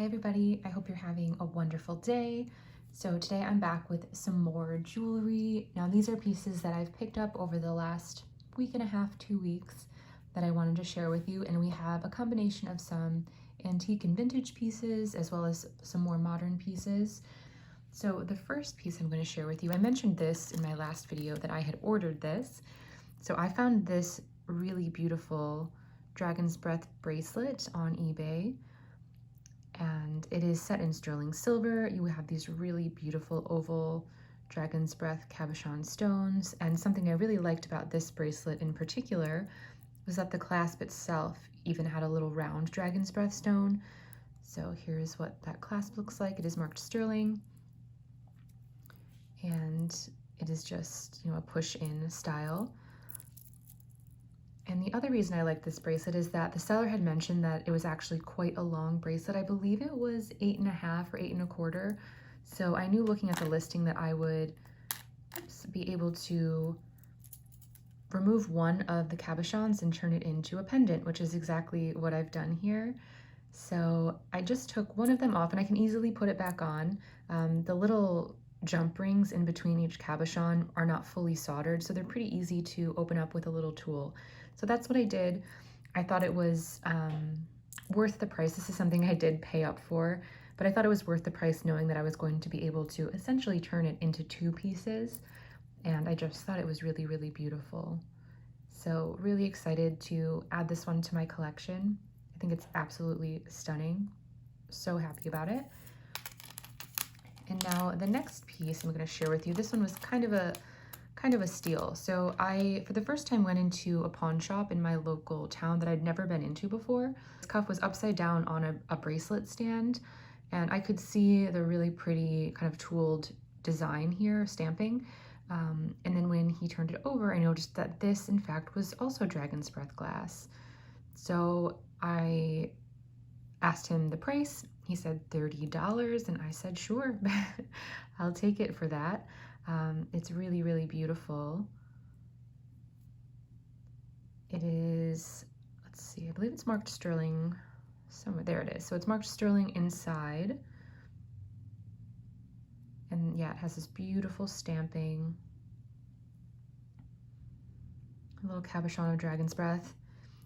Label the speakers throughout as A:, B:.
A: Hi everybody, I hope you're having a wonderful day. So today I'm back with some more jewelry. Now these are pieces that I've picked up over the last week and a half, 2 weeks that I wanted to share with you. And we have a combination of some antique and vintage pieces as well as some more modern pieces. So the first piece I'm going to share with you, I mentioned this in my last video that I had ordered this. So I found this really beautiful Dragon's Breath bracelet on eBay. And it is set in sterling silver. You have these really beautiful oval Dragon's Breath cabochon stones. And something I really liked about this bracelet in particular was that the clasp itself even had a little round Dragon's Breath stone. So here's what that clasp looks like. It is marked sterling. And it is just, a push-in style. And the other reason I like this bracelet is that the seller had mentioned that it was actually quite a long bracelet. I believe it was 8.5 or 8.25. So I knew looking at the listing that I would be able to remove one of the cabochons and turn it into a pendant, which is exactly what I've done here. So I just took one of them off and I can easily put it back on. The little jump rings in between each cabochon are not fully soldered, so they're pretty easy to open up with a little tool. So that's what I did. I thought it was worth the price. This is something I did pay up for, but I thought it was worth the price knowing that I was going to be able to essentially turn it into 2 pieces. And I just thought it was really, really beautiful. So really excited to add this one to my collection. I think it's absolutely stunning. So happy about it. And now the next piece I'm going to share with you, this one was kind of a steal. So I, for the first time, went into a pawn shop in my local town that I'd never been into before. This cuff was upside down on a bracelet stand, and I could see the really pretty kind of tooled design here, stamping. And then when he turned it over, I noticed that this, in fact, was also Dragon's Breath glass. So I asked him the price. He said $30, and I said, sure, I'll take it for that. It's really, really beautiful. It is, let's see, I believe it's marked sterling somewhere. There it is. So it's marked sterling inside. And yeah, it has this beautiful stamping. A little cabochon of Dragon's Breath.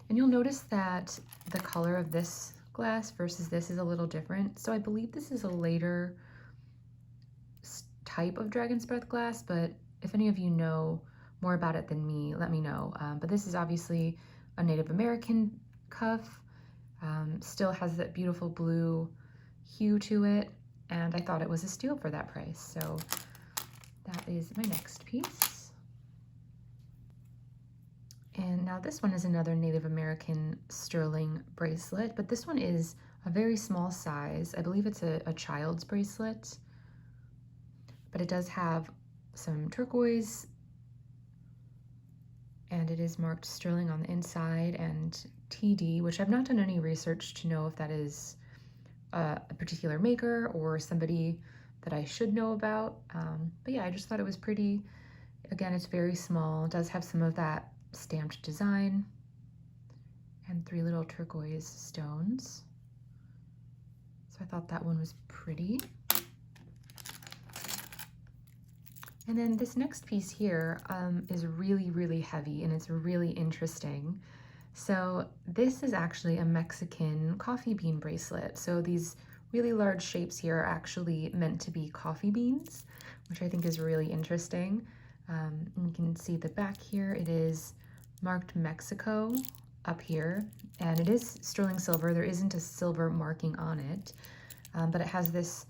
A: And you'll notice that the color of this glass versus this is a little different. So I believe this is a later type of Dragon's Breath glass, but if any of you know more about it than me, let me know. But this is obviously a Native American cuff, still has that beautiful blue hue to it, and I thought it was a steal for that price. So that is my next piece. And now this one is another Native American sterling bracelet, but this one is a very small size. I believe it's a child's bracelet, but it does have some turquoise, and it is marked sterling on the inside and TD, which I've not done any research to know if that is a particular maker or somebody that I should know about. But yeah, I just thought it was pretty. Again, it's very small. It does have some of that stamped design and 3 little turquoise stones. So I thought that one was pretty. And then this next piece here is really, really heavy, and it's really interesting. So this is actually a Mexican coffee bean bracelet. So these really large shapes here are actually meant to be coffee beans, which I think is really interesting. You can see the back here. It is marked Mexico up here, and it is sterling silver. There isn't a silver marking on it, but it has this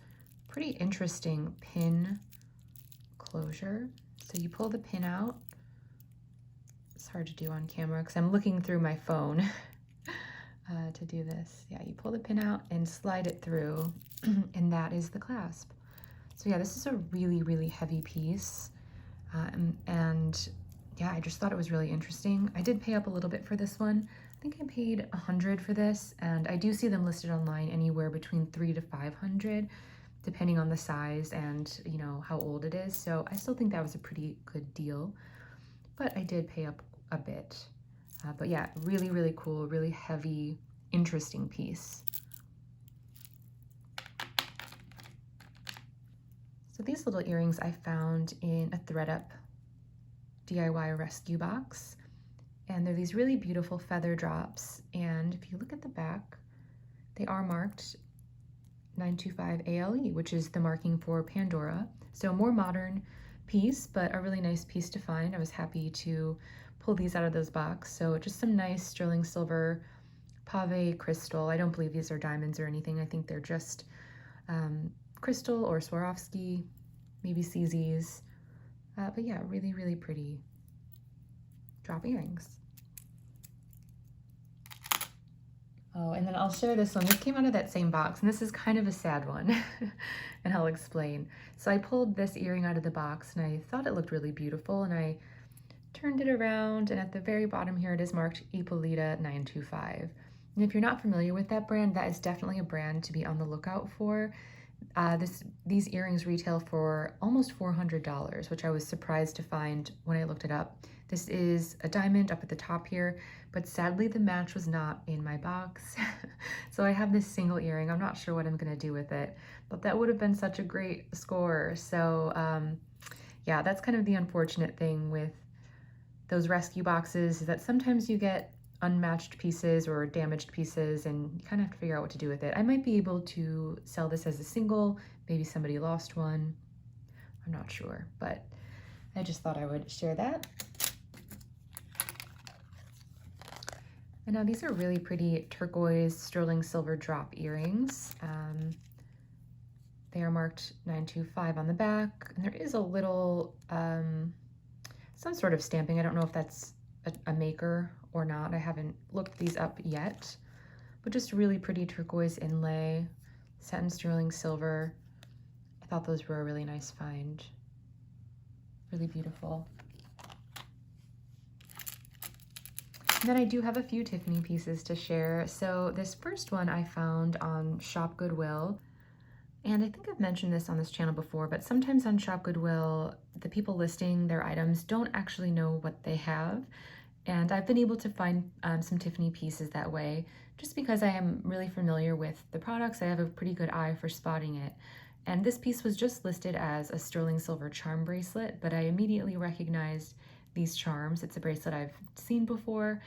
A: pretty interesting pin closure. So you pull the pin out. It's hard to do on camera because I'm looking through my phone to do this. Yeah, you pull the pin out and slide it through, and that is the clasp. So yeah, this is a really, really heavy piece. And yeah, I just thought it was really interesting. I did pay up a little bit for this one. I think I paid $100 for this, and I do see them listed online anywhere between $300 to $500, depending on the size and how old it is. So I still think that was a pretty good deal, but I did pay up a bit. But yeah, really, really cool, really heavy, interesting piece. these little earrings I found in a ThredUp DIY rescue box, and they're these really beautiful feather drops, and if you look at the back, they are marked 925 ALE, which is the marking for Pandora. So more modern piece, but a really nice piece to find. I was happy to pull these out of those box. So just some nice sterling silver pave crystal. I don't believe these are diamonds or anything. I think they're just crystal or Swarovski, maybe CZs. But yeah, really, really pretty drop earrings. Oh, and then I'll share this one. This came out of that same box, and this is kind of a sad one, and I'll explain. So I pulled this earring out of the box, and I thought it looked really beautiful, and I turned it around, and at the very bottom here, it is marked Ippolita 925. And if you're not familiar with that brand, that is definitely a brand to be on the lookout for. These earrings retail for almost $400, which I was surprised to find when I looked it up. This is a diamond up at the top here, but sadly the match was not in my box. So I have this single earring. I'm not sure what I'm gonna do with it, but that would have been such a great score. So yeah, that's kind of the unfortunate thing with those rescue boxes, is that sometimes you get unmatched pieces or damaged pieces, and you kind of have to figure out what to do with it. I might be able to sell this as a single. Maybe somebody lost one. I'm not sure, but I just thought I would share that. And now these are really pretty turquoise sterling silver drop earrings. They are marked 925 on the back, and there is a little, some sort of stamping. I don't know if that's a maker or not. I haven't looked these up yet, but just really pretty turquoise inlay, satin sterling silver. I thought those were a really nice find. Really beautiful. And then I do have a few Tiffany pieces to share. So this first one I found on Shop Goodwill. And I think I've mentioned this on this channel before, but sometimes on Shop Goodwill, the people listing their items don't actually know what they have. And I've been able to find some Tiffany pieces that way, just because I am really familiar with the products. I have a pretty good eye for spotting it. And this piece was just listed as a sterling silver charm bracelet, but I immediately recognized these charms. It's a bracelet I've seen before,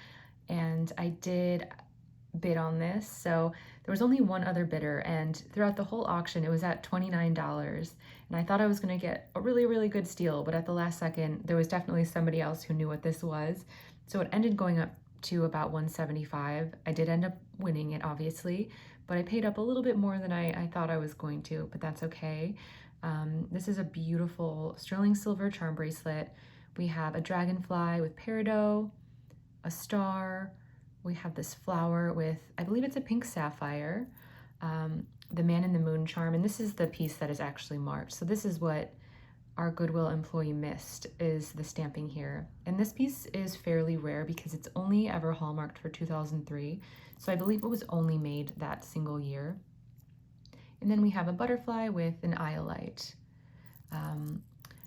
A: and I did bid on this. So there was only one other bidder, and throughout the whole auction, it was at $29. And I thought I was gonna get a really, really good steal, but at the last second, there was definitely somebody else who knew what this was. So it ended going up to about $175. I did end up winning it, obviously, but I paid up a little bit more than I thought I was going to, but that's okay. This is a beautiful sterling silver charm bracelet. We have a dragonfly with peridot, a star. We have this flower with, I believe it's a pink sapphire, the man in the moon charm, and this is the piece that is actually marked. So this is what our Goodwill employee missed, is the stamping here. And this piece is fairly rare because it's only ever hallmarked for 2003. So I believe it was only made that single year. And then we have a butterfly with an iolite.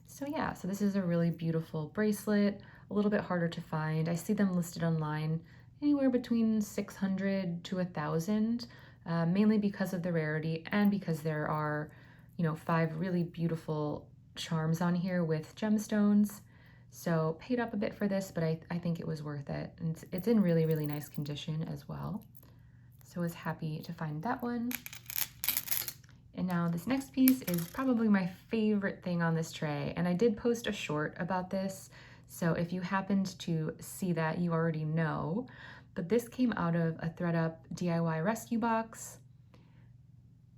A: So yeah, so this is a really beautiful bracelet, a little bit harder to find. I see them listed online anywhere between 600 to 1,000, mainly because of the rarity and because there are, 5 really beautiful charms on here with gemstones. So paid up a bit for this, but I think it was worth it. And it's in really, really nice condition as well. So I was happy to find that one. And now this next piece is probably my favorite thing on this tray. And I did post a short about this, so if you happened to see that, you already know. But this came out of a ThredUp DIY rescue box.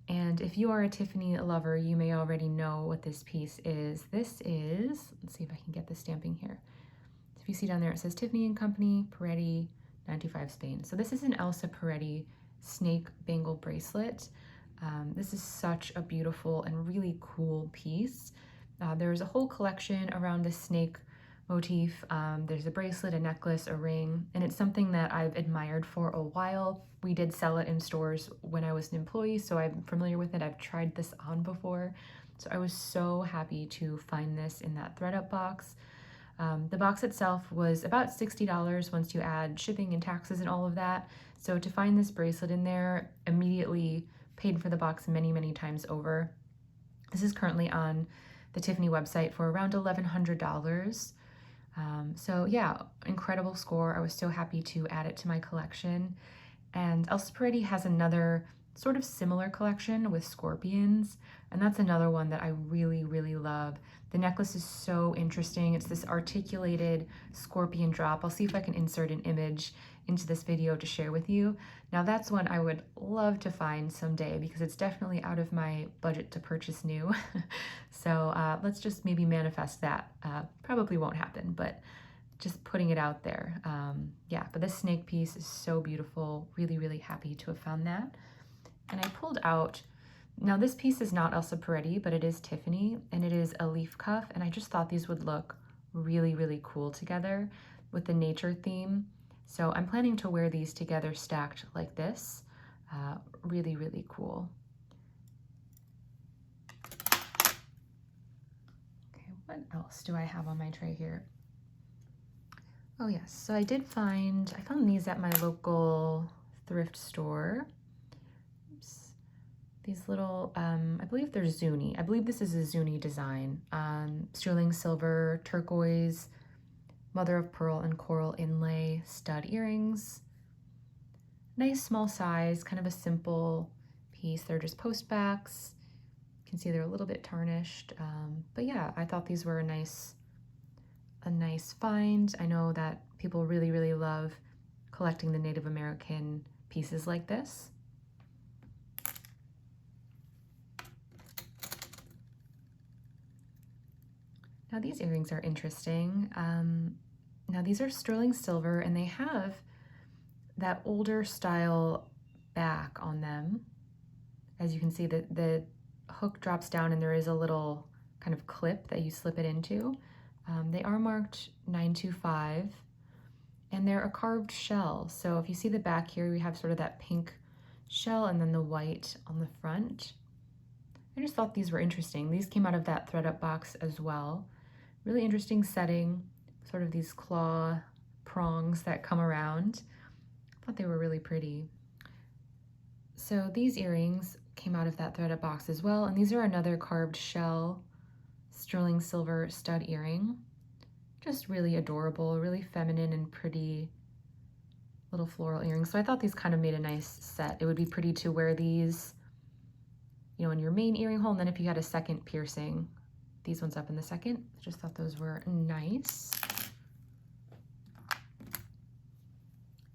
A: And if you are a Tiffany lover, you may already know what this piece is. This is, let's see if I can get the stamping here. So if you see down there, it says Tiffany & Company, Peretti, 95 Spain. So this is an Elsa Peretti snake bangle bracelet. This is such a beautiful and really cool piece. There's a whole collection around this snake motif. There's a bracelet, a necklace, a ring, and it's something that I've admired for a while. We did sell it in stores when I was an employee, so I'm familiar with it. I've tried this on before. So I was so happy to find this in that ThredUp box. The box itself was about $60 once you add shipping and taxes and all of that. So to find this bracelet in there, immediately paid for the box many, many times over. This is currently on the Tiffany website for around $1,100. So yeah, incredible score. I was so happy to add it to my collection. And Elsa Peretti has another sort of similar collection with scorpions, and that's another one that I really, really love. The necklace is so interesting. It's this articulated scorpion drop. I'll see if I can insert an image into this video to share with you. Now that's one I would love to find someday because it's definitely out of my budget to purchase new. So let's just maybe manifest that. Probably won't happen, but just putting it out there. Yeah, but this snake piece is so beautiful. Really, really happy to have found that. And I pulled out, now this piece is not Elsa Peretti, but it is Tiffany, and it is a leaf cuff, and I just thought these would look really, really cool together with the nature theme. So I'm planning to wear these together stacked like this. Really, really cool. Okay, what else do I have on my tray here? Oh yes, so I found these at my local thrift store. Oops. These little, I believe they're Zuni. I believe this is a Zuni design. Sterling silver, turquoise, mother of pearl and coral inlay stud earrings. Nice small size, kind of a simple piece. They're just post backs. You can see they're a little bit tarnished. But yeah, I thought these were a nice find. I know that people really, really love collecting the Native American pieces like this. Now these earrings are interesting. Now these are sterling silver and they have that older style back on them. As you can see, the hook drops down and there is a little kind of clip that you slip it into. They are marked 925 and they're a carved shell. So if you see the back here, we have sort of that pink shell and then the white on the front. I just thought these were interesting. These came out of that thread-up box as well. Really interesting setting, sort of these claw prongs that come around. I thought they were really pretty. So these earrings came out of that thread-up box as well, and these are another carved shell sterling silver stud earring. Just really adorable, really feminine and pretty little floral earrings. So I thought these kind of made a nice set. It would be pretty to wear these, you know, in your main earring hole, and then if you had a second piercing, these ones up in the second. I just thought those were nice.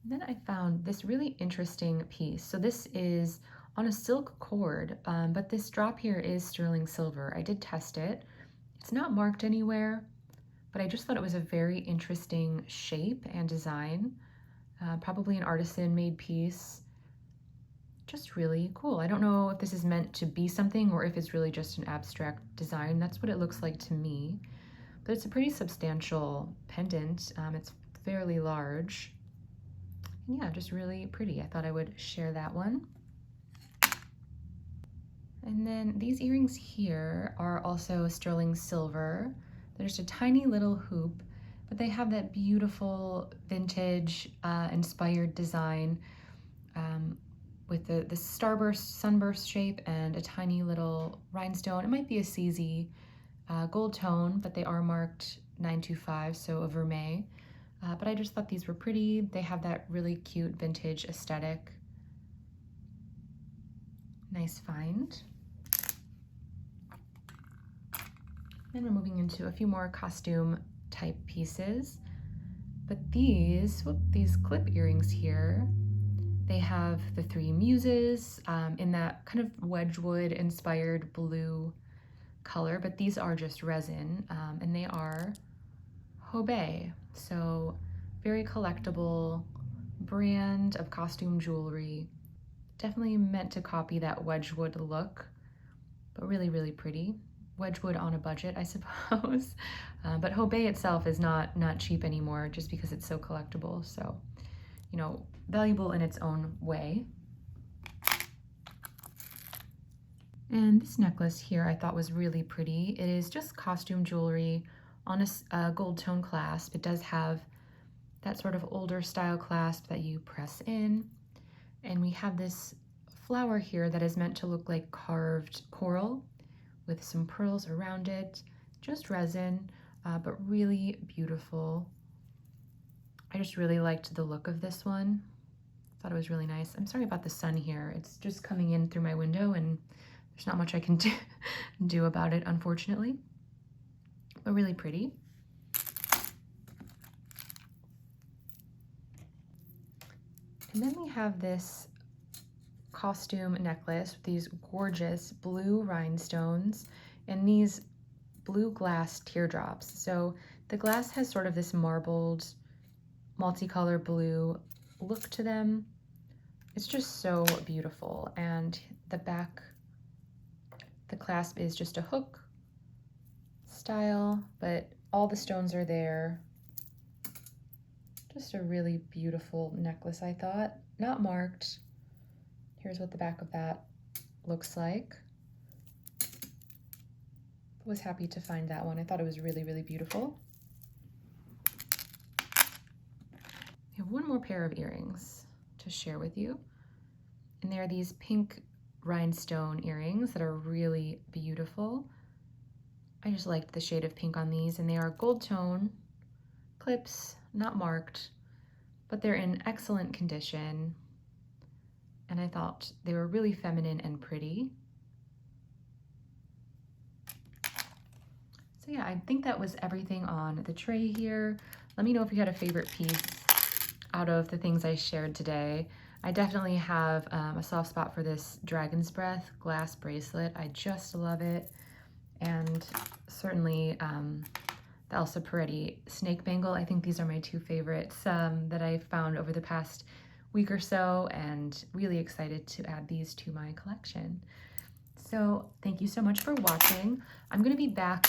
A: And then I found this really interesting piece. So this is on a silk cord, but this drop here is sterling silver. I did test it. It's not marked anywhere, but I just thought it was a very interesting shape and design. Probably an artisan-made piece. Just really cool. I don't know if this is meant to be something or if it's really just an abstract design. That's what it looks like to me. But it's a pretty substantial pendant. It's fairly large. And yeah, just really pretty. I thought I would share that one. And then these earrings here are also sterling silver. They're just a tiny little hoop, but they have that beautiful vintage inspired design with the starburst, sunburst shape and a tiny little rhinestone. It might be a CZ gold tone, but they are marked 925, so a vermeil. But I just thought these were pretty. They have that really cute vintage aesthetic. Nice find. Then we're moving into a few more costume type pieces. But these clip earrings here, they have the three muses in that kind of Wedgewood inspired blue color, but these are just resin and they are Hobe. So very collectible brand of costume jewelry. Definitely meant to copy that Wedgewood look, but really, really pretty. Wedgewood on a budget, I suppose. But Hobe itself is not cheap anymore just because it's so collectible. So, you know, valuable in its own way. And this necklace here I thought was really pretty. It is just costume jewelry on a gold tone clasp. It does have that sort of older style clasp that you press in. And we have this flower here that is meant to look like carved coral with some pearls around it, just resin, but really beautiful. I just really liked the look of this one. Thought it was really nice. I'm sorry about the sun here. It's just coming in through my window and there's not much I can do about it, unfortunately, but really pretty. And then we have this costume necklace with these gorgeous blue rhinestones and these blue glass teardrops. So the glass has sort of this marbled, multicolor blue look to them. It's just so beautiful. And the back, the clasp is just a hook style, but all the stones are there. Just a really beautiful necklace, I thought. Not marked. Here's what the back of that looks like. Was happy to find that one. I thought it was really, really beautiful. I have one more pair of earrings to share with you. And they are these pink rhinestone earrings that are really beautiful. I just liked the shade of pink on these, and they are gold tone clips, not marked, but they're in excellent condition. And I thought they were really feminine and pretty. So yeah, I think that was everything on the tray here. Let me know if you had a favorite piece out of the things I shared today. I definitely have a soft spot for this Dragon's Breath glass bracelet. I just love it. And certainly the Elsa Peretti snake bangle. I think these are my two favorites that I found over the past week or so, and really excited to add these to my collection. So thank you so much for watching. I'm gonna be back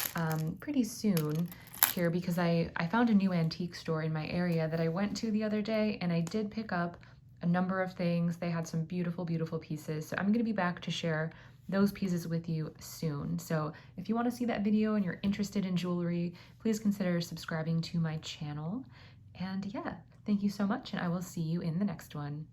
A: pretty soon here because I found a new antique store in my area that I went to the other day, and I did pick up a number of things. They had some beautiful, beautiful pieces. So I'm gonna be back to share those pieces with you soon. So if you wanna see that video and you're interested in jewelry, please consider subscribing to my channel. And yeah, thank you so much, and I will see you in the next one.